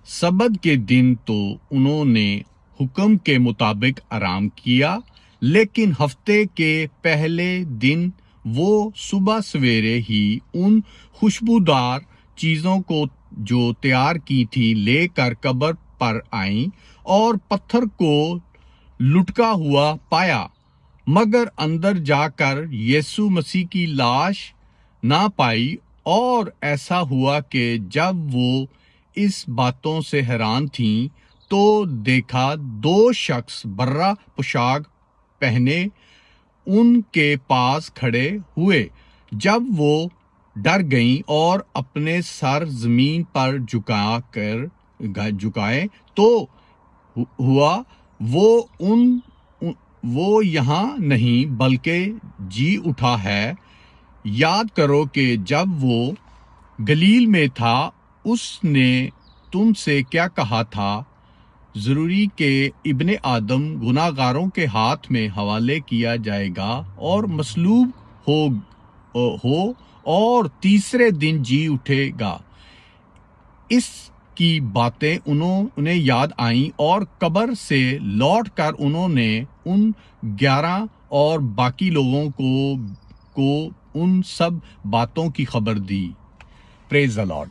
سبت کے دن تو انہوں نے حکم کے مطابق آرام کیا، لیکن ہفتے کے پہلے دن وہ صبح سویرے ہی ان خوشبودار چیزوں کو جو تیار کی تھی لے کر قبر پر آئیں اور پتھر کو لٹکا ہوا پایا، مگر اندر جا کر یسوع مسیح کی لاش نہ پائی۔ اور ایسا ہوا کہ جب وہ اس باتوں سے حیران تھیں تو دیکھا دو شخص برہ پوشاک پہنے ان کے پاس کھڑے ہوئے۔ جب وہ ڈر گئیں اور اپنے سر زمین پر جھکائے تو ہوا وہ یہاں نہیں بلکہ جی اٹھا ہے۔ یاد کرو کہ جب وہ گلیل میں تھا اس نے تم سے کیا کہا تھا، ضروری کہ ابن آدم گناہ گاروں کے ہاتھ میں حوالے کیا جائے گا اور مصلوب ہو اور تیسرے دن جی اٹھے گا۔ اس کی باتیں انہیں یاد آئیں اور قبر سے لوٹ کر انہوں نے ان 11 اور باقی لوگوں کو ان سب باتوں کی خبر دی۔ پریز دی لارڈ۔